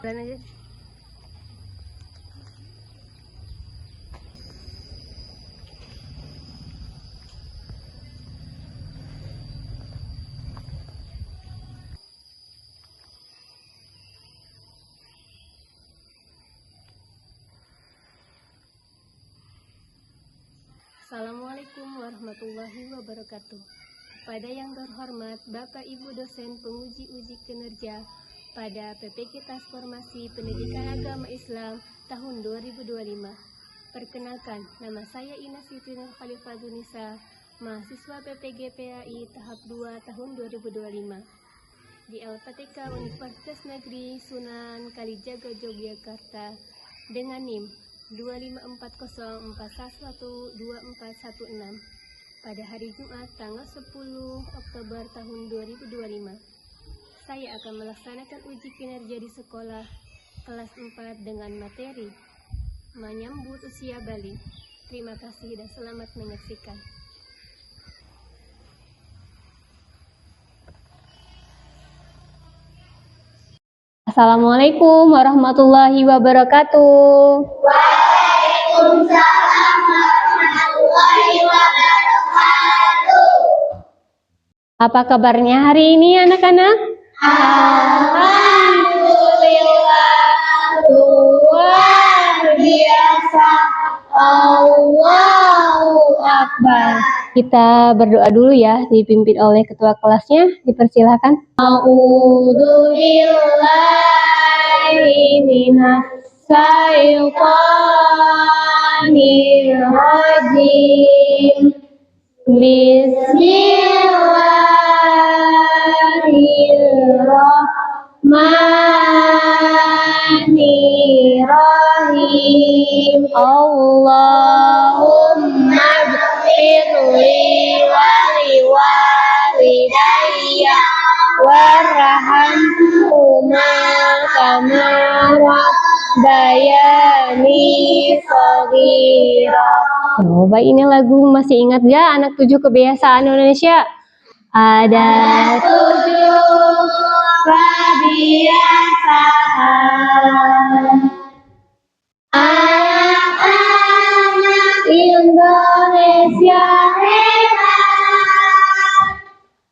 Jalan aja. Assalamualaikum warahmatullahi wabarakatuh. Kepada yang terhormat Bapak Ibu dosen penguji kinerja pada PPK Transformasi Pendidikan Agama Islam tahun 2025. Perkenalkan, nama saya Ina Siti Nur Khalifatunisa, mahasiswa PPG PAI tahap 2 tahun 2025 di LPTK Universitas Negeri Sunan Kalijaga Yogyakarta dengan NIM 25404112416 pada hari Jumat tanggal 10 Oktober tahun 2025. Saya akan melaksanakan uji kinerja di sekolah kelas 4 dengan materi menyambut usia Bali. Terima kasih dan selamat menyaksikan. Assalamualaikum warahmatullahi wabarakatuh. Waalaikumsalam warahmatullahi wabarakatuh. Apa kabarnya hari ini anak-anak? Alhamdulillah, luar biasa. Allahu Akbar. Kita berdoa dulu ya, dipimpin oleh ketua kelasnya. Dipersilakan. A'udzubillahi minasyaitonir rajim. Bismillahirrahmanirrahim. Allahumma ighfirli waliwalidayya warhamhuma kama rabbayani shaghira. Coba ini lagu masih ingat gak anak 7 kebiasaan Indonesia? Ada 7 kebiasaan anak-anak Indonesia hebat.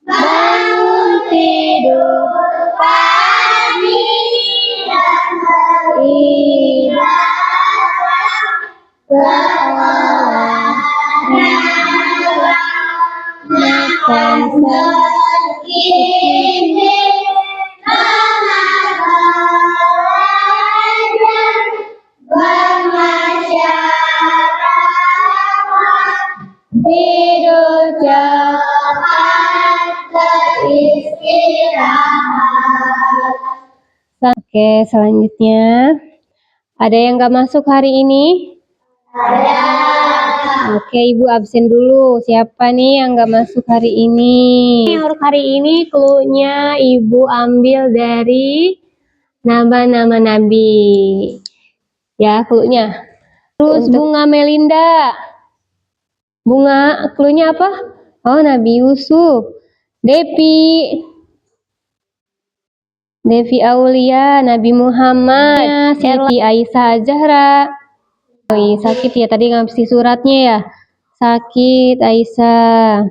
Bangun tidur pagi dan beribadah, makan sedikit, bermasyarakat, tidur cepat, beristirahat. Oke, selanjutnya ada yang gak masuk hari ini? Ada. Oke, Ibu absen dulu. Siapa nih yang gak masuk hari ini? Untuk hari ini clue-nya Ibu ambil dari nama-nama nabi. Ya, clue-nya. Terus bunga Melinda. Bunga, clue-nya apa? Oh, Nabi Yusuf. Devi Aulia, Nabi Muhammad, Siti Aisyah Zahra. Oh, sakit ya, tadi ngasih suratnya ya. Sakit Aisyah.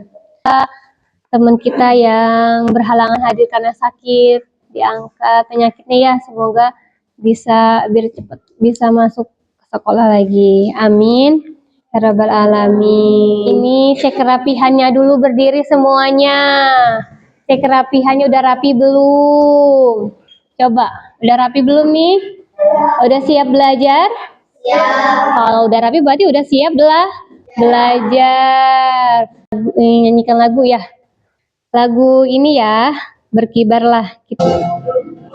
Teman kita yang berhalangan hadir karena sakit, diangkat penyakitnya ya, semoga bisa biar cepat bisa masuk ke sekolah lagi. Amin ya rabbal alamin. Ini cek kerapihannya dulu, berdiri semuanya. Cek kerapihannya udah rapi belum? Coba, udah rapi belum nih? Udah siap belajar? Ya. Kalau udah rapi berarti udah siap belajar. Nyanyikan lagu ya. Lagu ini ya, berkibarlah kita.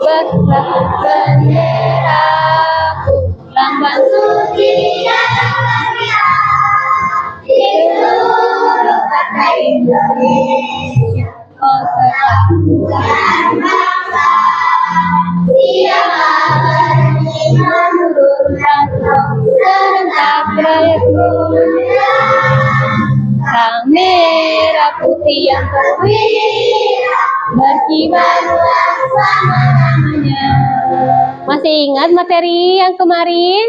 Berkibarlah benderaku, lambang suci dan mulia di seluruh kota Indonesia. Oh, dan bangsa siapa berani menurunkan serentak kemuliaan sang merah putih yang perwira berkibar bersama namanya. Masih ingat materi yang kemarin?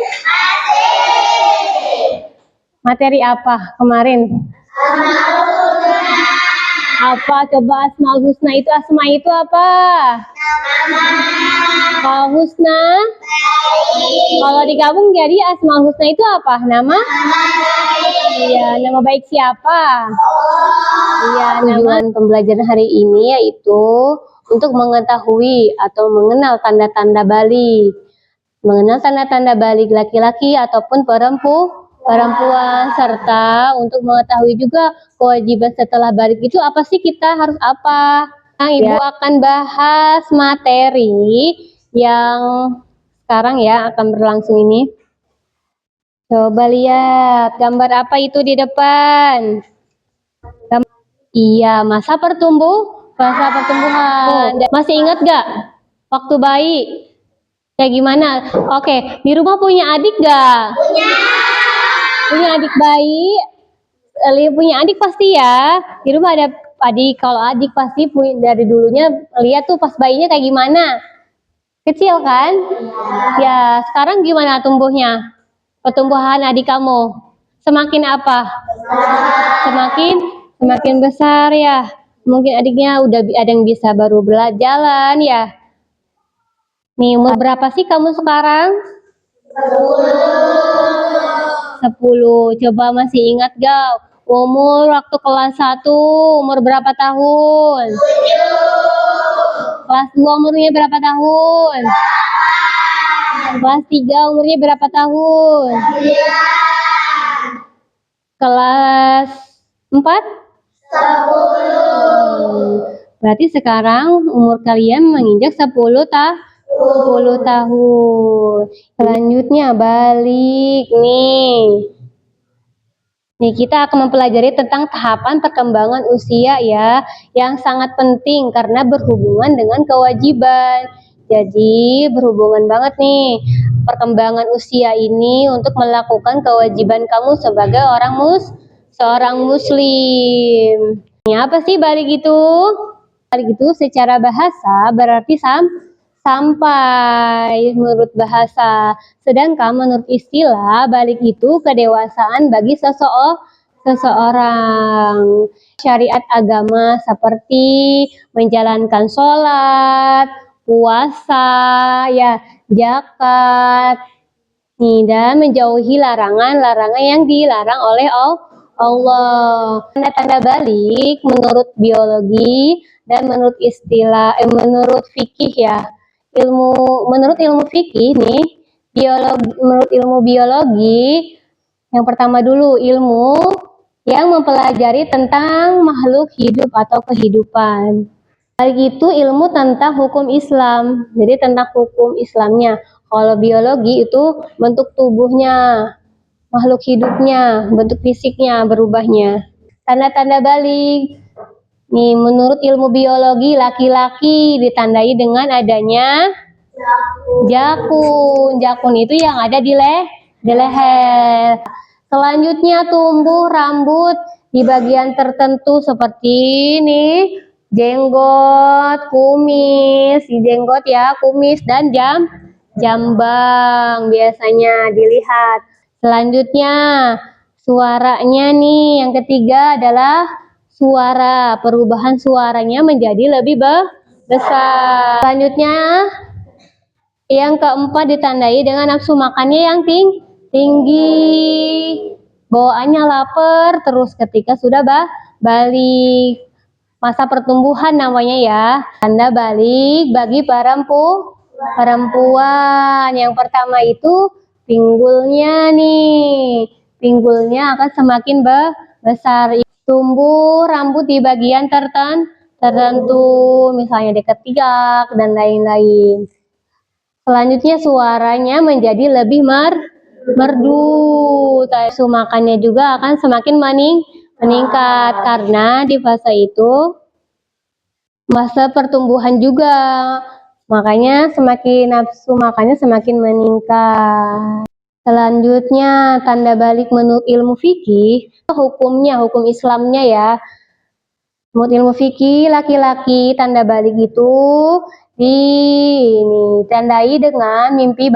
Materi apa kemarin? Apa coba Asmaul Husna itu? Asma itu apa? Kalau Husna, kalau digabung jadi Asmaul Husna itu apa? Nama? Iya, nama baik siapa? Iya, tujuan pembelajaran hari ini yaitu untuk mengetahui atau mengenal tanda-tanda balik. Mengenal tanda-tanda balik laki-laki ataupun perempuan, serta untuk mengetahui juga kewajiban setelah balik itu apa sih, kita harus apa. Nah, Ibu akan bahas materi yang sekarang ya akan berlangsung ini. Coba lihat gambar apa itu di depan. Iya, masa pertumbuhan. Masih ingat gak waktu bayi? Kayak gimana? Oke, di rumah punya adik gak? Punya adik bayi? Punya adik pasti ya. Di rumah ada adik. Kalau adik pasti dari dulunya lihat tuh pas bayinya kayak gimana? Kecil kan? Ya, sekarang gimana tumbuhnya? Pertumbuhan adik kamu? Semakin apa? Semakin besar ya. Mungkin adiknya udah ada yang bisa baru jalan ya. Nih, umur berapa sih kamu sekarang? 10. Coba masih ingat gak? Umur waktu kelas 1, umur berapa tahun? 7. Kelas 2 umurnya berapa tahun? 8. Kelas 3 umurnya berapa tahun? 9. Kelas 4? 10. Berarti sekarang umur kalian menginjak 10 tahun. Selanjutnya balik nih. Nih, kita akan mempelajari tentang tahapan perkembangan usia ya, yang sangat penting karena berhubungan dengan kewajiban. Jadi berhubungan banget nih perkembangan usia ini untuk melakukan kewajiban kamu sebagai seorang muslim. Ini apa sih balik itu? Balik itu secara bahasa berarti sampai menurut bahasa. Sedangkan menurut istilah, balik itu kedewasaan bagi seseorang. Syariat agama seperti menjalankan sholat, puasa, ya, zakat, dan menjauhi larangan-larangan yang dilarang oleh Allah. Tanda-tanda balik menurut biologi dan menurut menurut fikih ya. Menurut ilmu fikih nih, menurut ilmu biologi, yang pertama dulu ilmu yang mempelajari tentang makhluk hidup atau kehidupan. Balik itu ilmu tentang hukum Islam, jadi tentang hukum Islamnya. Kalau biologi itu bentuk tubuhnya, makhluk hidupnya, bentuk fisiknya, berubahnya. Tanda-tanda balik. Nih, menurut ilmu biologi, laki-laki ditandai dengan adanya jakun. Jakun itu yang ada di leher. Selanjutnya tumbuh rambut di bagian tertentu seperti ini, jenggot, kumis, jenggot ya, kumis dan jambang biasanya dilihat. Selanjutnya suaranya nih, yang ketiga adalah suara, perubahan suaranya menjadi lebih besar. Selanjutnya yang keempat ditandai dengan nafsu makannya yang tinggi, bawaannya lapar terus ketika sudah balik. Masa pertumbuhan namanya ya. Tanda balik bagi perempuan. Yang pertama itu pinggulnya nih. Pinggulnya akan semakin besar. Tumbuh rambut di bagian tertentu, misalnya di ketiak dan lain-lain. Selanjutnya suaranya menjadi lebih merdu. Nafsu makannya juga akan semakin meningkat karena di fase itu masa pertumbuhan juga. Makanya nafsu makannya semakin meningkat. Selanjutnya tanda balik menurut ilmu fikih, hukum Islamnya ya. Menurut ilmu fikih, laki-laki tanda balik itu Ini tandai dengan mimpi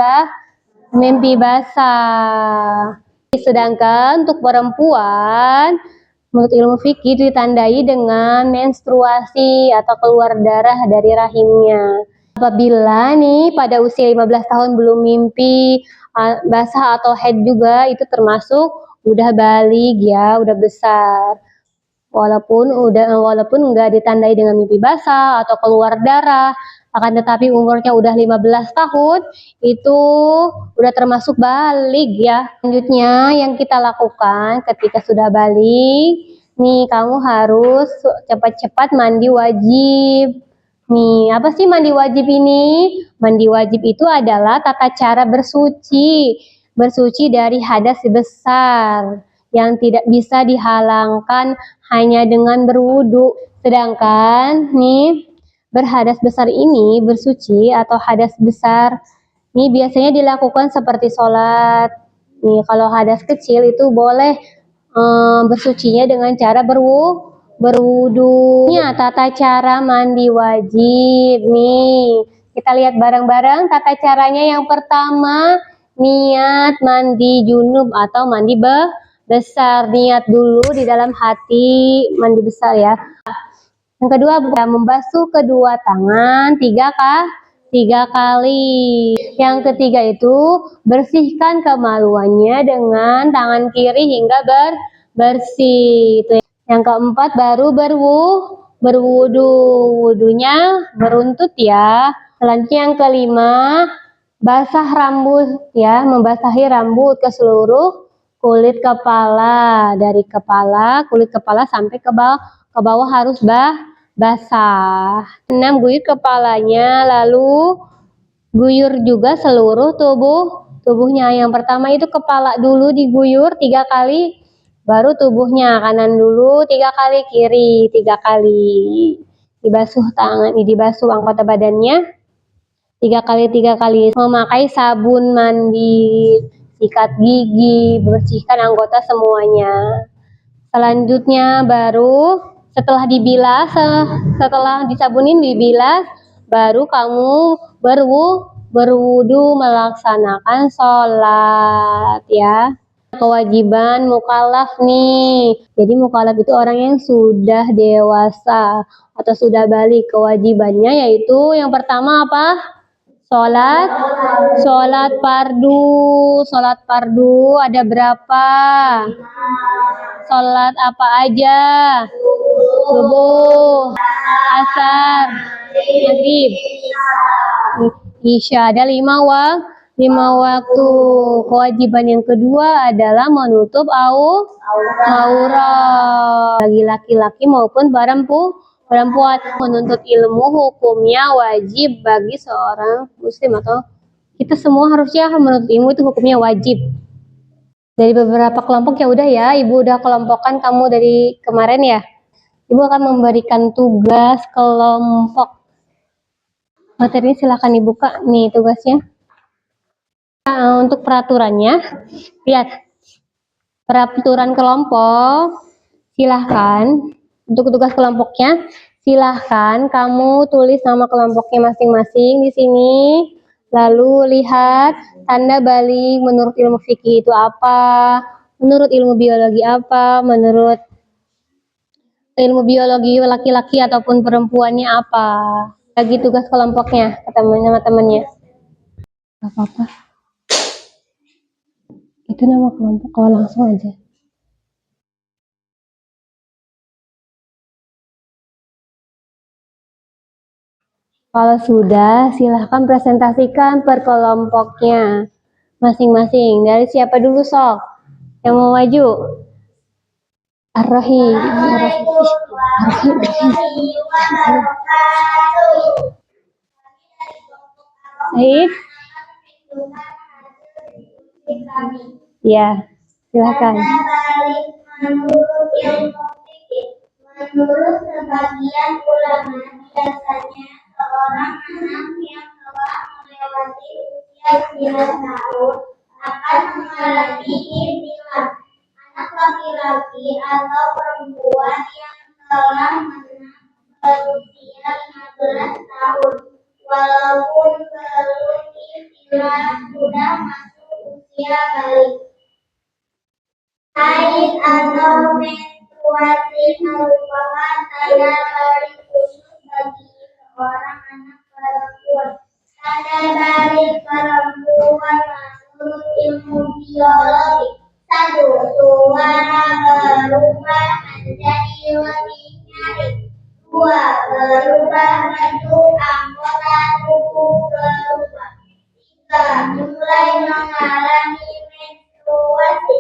basah. Sedangkan untuk perempuan, menurut ilmu fikih ditandai dengan menstruasi atau keluar darah dari rahimnya. Apabila nih pada usia 15 tahun belum mimpi basah atau haid juga, itu termasuk udah balik ya, udah besar. Walaupun enggak ditandai dengan mimpi basah atau keluar darah, akan tetapi umurnya udah 15 tahun, itu udah termasuk balik ya. Selanjutnya yang kita lakukan ketika sudah balik, nih kamu harus cepat-cepat mandi wajib. Nih, apa sih mandi wajib ini? Mandi wajib itu adalah tata cara bersuci. Bersuci dari hadas besar yang tidak bisa dihalangkan hanya dengan berwudu. Sedangkan nih berhadas besar ini, bersuci atau hadas besar ini biasanya dilakukan seperti sholat. Nih kalau hadas kecil itu boleh bersucinya dengan cara berwudu. Ya, tata cara mandi wajib nih. Kita lihat bareng-bareng tata caranya. Yang pertama, niat mandi junub atau mandi besar. Niat dulu di dalam hati mandi besar ya. Yang kedua, membasuh kedua tangan 3 kali. Yang ketiga itu bersihkan kemaluannya dengan tangan kiri hingga bersih. Yang keempat baru berwudu. Wudunya beruntut ya. Selanjutnya yang kelima, basah rambut ya, membasahi rambut ke seluruh kulit kepala. Dari kulit kepala sampai ke bawah harus basah. 6, guyur kepalanya, lalu guyur juga seluruh tubuhnya. Yang pertama itu kepala dulu diguyur 3 kali, baru tubuhnya. Kanan dulu 3 kali, kiri 3 kali. Dibasuh tangan, dibasuh anggota badannya 3 kali. Memakai sabun mandi, sikat gigi, bersihkan anggota semuanya. Selanjutnya baru setelah dibilas, setelah disabunin dibilas, baru kamu berwudu melaksanakan sholat ya. Kewajiban mukallaf nih. Jadi mukallaf itu orang yang sudah dewasa atau sudah balik. Kewajibannya yaitu yang pertama apa? Sholat fardu ada berapa? Sholat apa aja? Subuh, asar, maghrib, isya. Ada 5 waktu. Kewajiban yang kedua adalah menutup aurat bagi laki-laki maupun perempuan. Menuntut ilmu hukumnya wajib bagi seorang muslim, atau kita semua harusnya menuntut ilmu itu hukumnya wajib. Dari beberapa kelompok ya udah ya, Ibu udah kelompokkan kamu dari kemarin ya. Ibu akan memberikan tugas kelompok. Materinya silahkan dibuka nih tugasnya. Untuk peraturannya, lihat peraturan kelompok. Silahkan untuk tugas kelompoknya, silahkan kamu tulis nama kelompoknya masing-masing di sini. Lalu lihat tanda balik menurut ilmu fikih itu apa, menurut ilmu biologi apa, menurut ilmu biologi laki-laki ataupun perempuannya apa. Lagi tugas kelompoknya ke teman-temannya. Gak apa-apa. Itu nama kelompok, kalau langsung aja. Kalau sudah, silahkan presentasikan per kelompoknya masing-masing. Dari siapa dulu sok? Yang mau maju? Ar-Rahim. Baik. Ya, silakan. Menurut sebagian ulama, biasanya seorang anak yang telah melewati usia 9 tahun akan mengalami ihtilam. Anak laki-laki atau perempuan yang telah berusia 15 tahun walaupun belum istilah sudah masuk usia balik. Haid atau menstruasi merupakan tanda balik khusus bagi seorang anak perempuan. Tanda balik perempuan menurut ilmu biologi. 1. Suara berubah menjadi lebih nyaring. 2. Berubah bentuk anggota tubuh berubah. 3. Mulai mengalami menstruasi.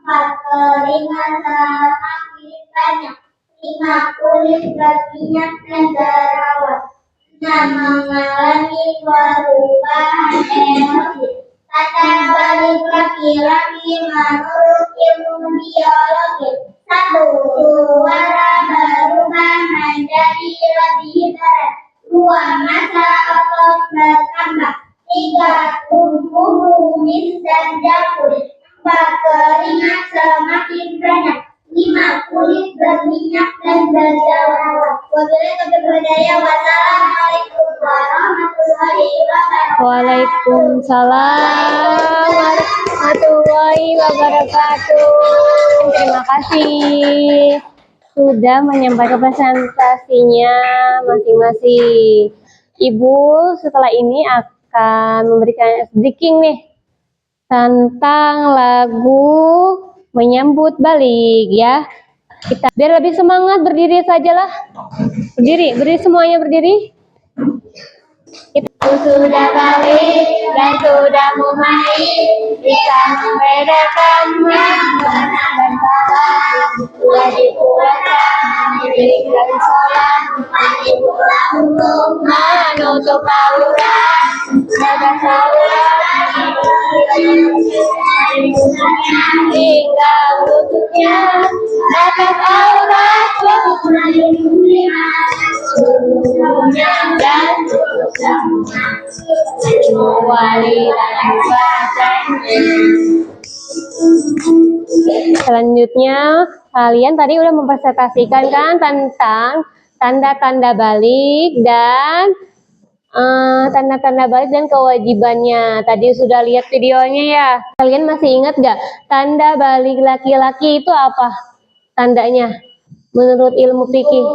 4. Keringat semakin banyak. 5. Kulit berminyak dan jerawat. 6. Mengalami perubahan emosi. Tanda balik laki-laki menurut ilmu biologi. 1. Suara berubah menjadi lebih berat. 2. Massa otot bertambah. 3. Tumbuh kumis dan janggut. 4. Keringat semakin banyak. 5. Kulit berminyak dan berjerawat. Wassalamualaikum warahmatullahi wabarakatuh. Waalaikumsalam warahmatullahi wabarakatuh. Terima kasih sudah menyampaikan presentasinya masing-masing. Ibu setelah ini akan memberikan speaking nih tentang lagu menyambut balik ya. Kita biar lebih semangat berdiri sajalah. Berdiri semuanya berdiri. Itu sudah balik dan sudah mulai, bisa membedakan mana dan salah. Lagi puasa, diri dan sholat, menutup aurat, jaga sholat, hingga lututnya, batas aurat, dan selanjutnya kalian tadi udah mempresentasikan kan tentang tanda-tanda balik dan tanda-tanda balik dan kewajibannya. Tadi sudah lihat videonya ya. Kalian masih ingat gak tanda balik laki-laki itu apa tandanya menurut ilmu fikih?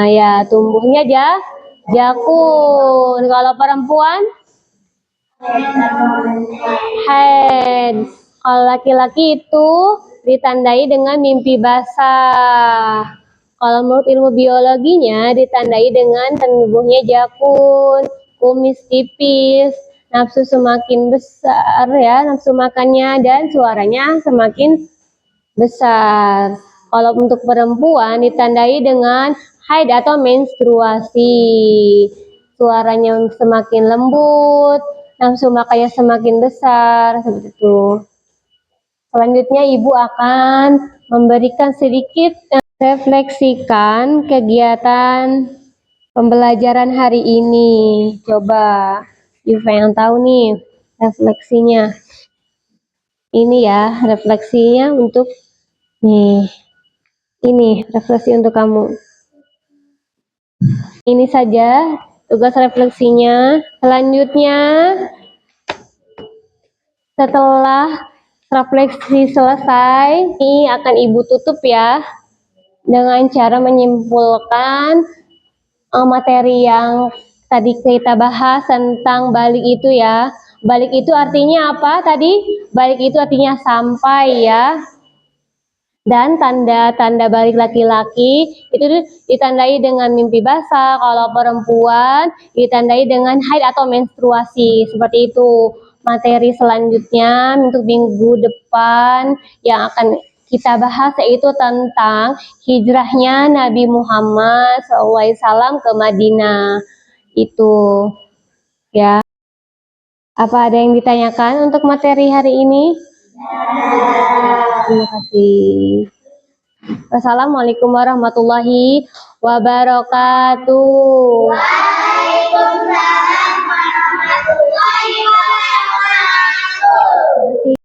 Ya, tumbuhnya jakun. Kalau perempuan haid. Kalau laki-laki itu ditandai dengan mimpi basah. Kalau menurut ilmu biologinya ditandai dengan tumbuhnya jakun, kumis tipis, nafsu semakin besar ya, nafsu makannya, dan suaranya semakin besar. Kalau untuk perempuan ditandai dengan haid atau menstruasi, suaranya semakin lembut, nafsu makannya semakin besar, seperti itu. Selanjutnya ibu akan memberikan sedikit refleksikan kegiatan pembelajaran hari ini. Coba ibu yang tahu nih refleksinya. Ini ya refleksinya untuk nih. Ini refleksi untuk kamu. Ini saja tugas refleksinya. Selanjutnya, setelah refleksi selesai, ini akan ibu tutup ya dengan cara menyimpulkan materi yang tadi kita bahas tentang balik itu ya. Balik itu artinya apa tadi? Balik itu artinya sampai ya. Dan tanda-tanda balik laki-laki itu ditandai dengan mimpi basah. Kalau perempuan ditandai dengan haid atau menstruasi. Seperti itu. Materi selanjutnya untuk minggu depan yang akan kita bahas yaitu tentang hijrahnya Nabi Muhammad SAW ke Madinah. Itu ya. Apa ada yang ditanyakan untuk materi hari ini? Terima kasih. Wassalamualaikum warahmatullahi wabarakatuh. Waalaikumsalam.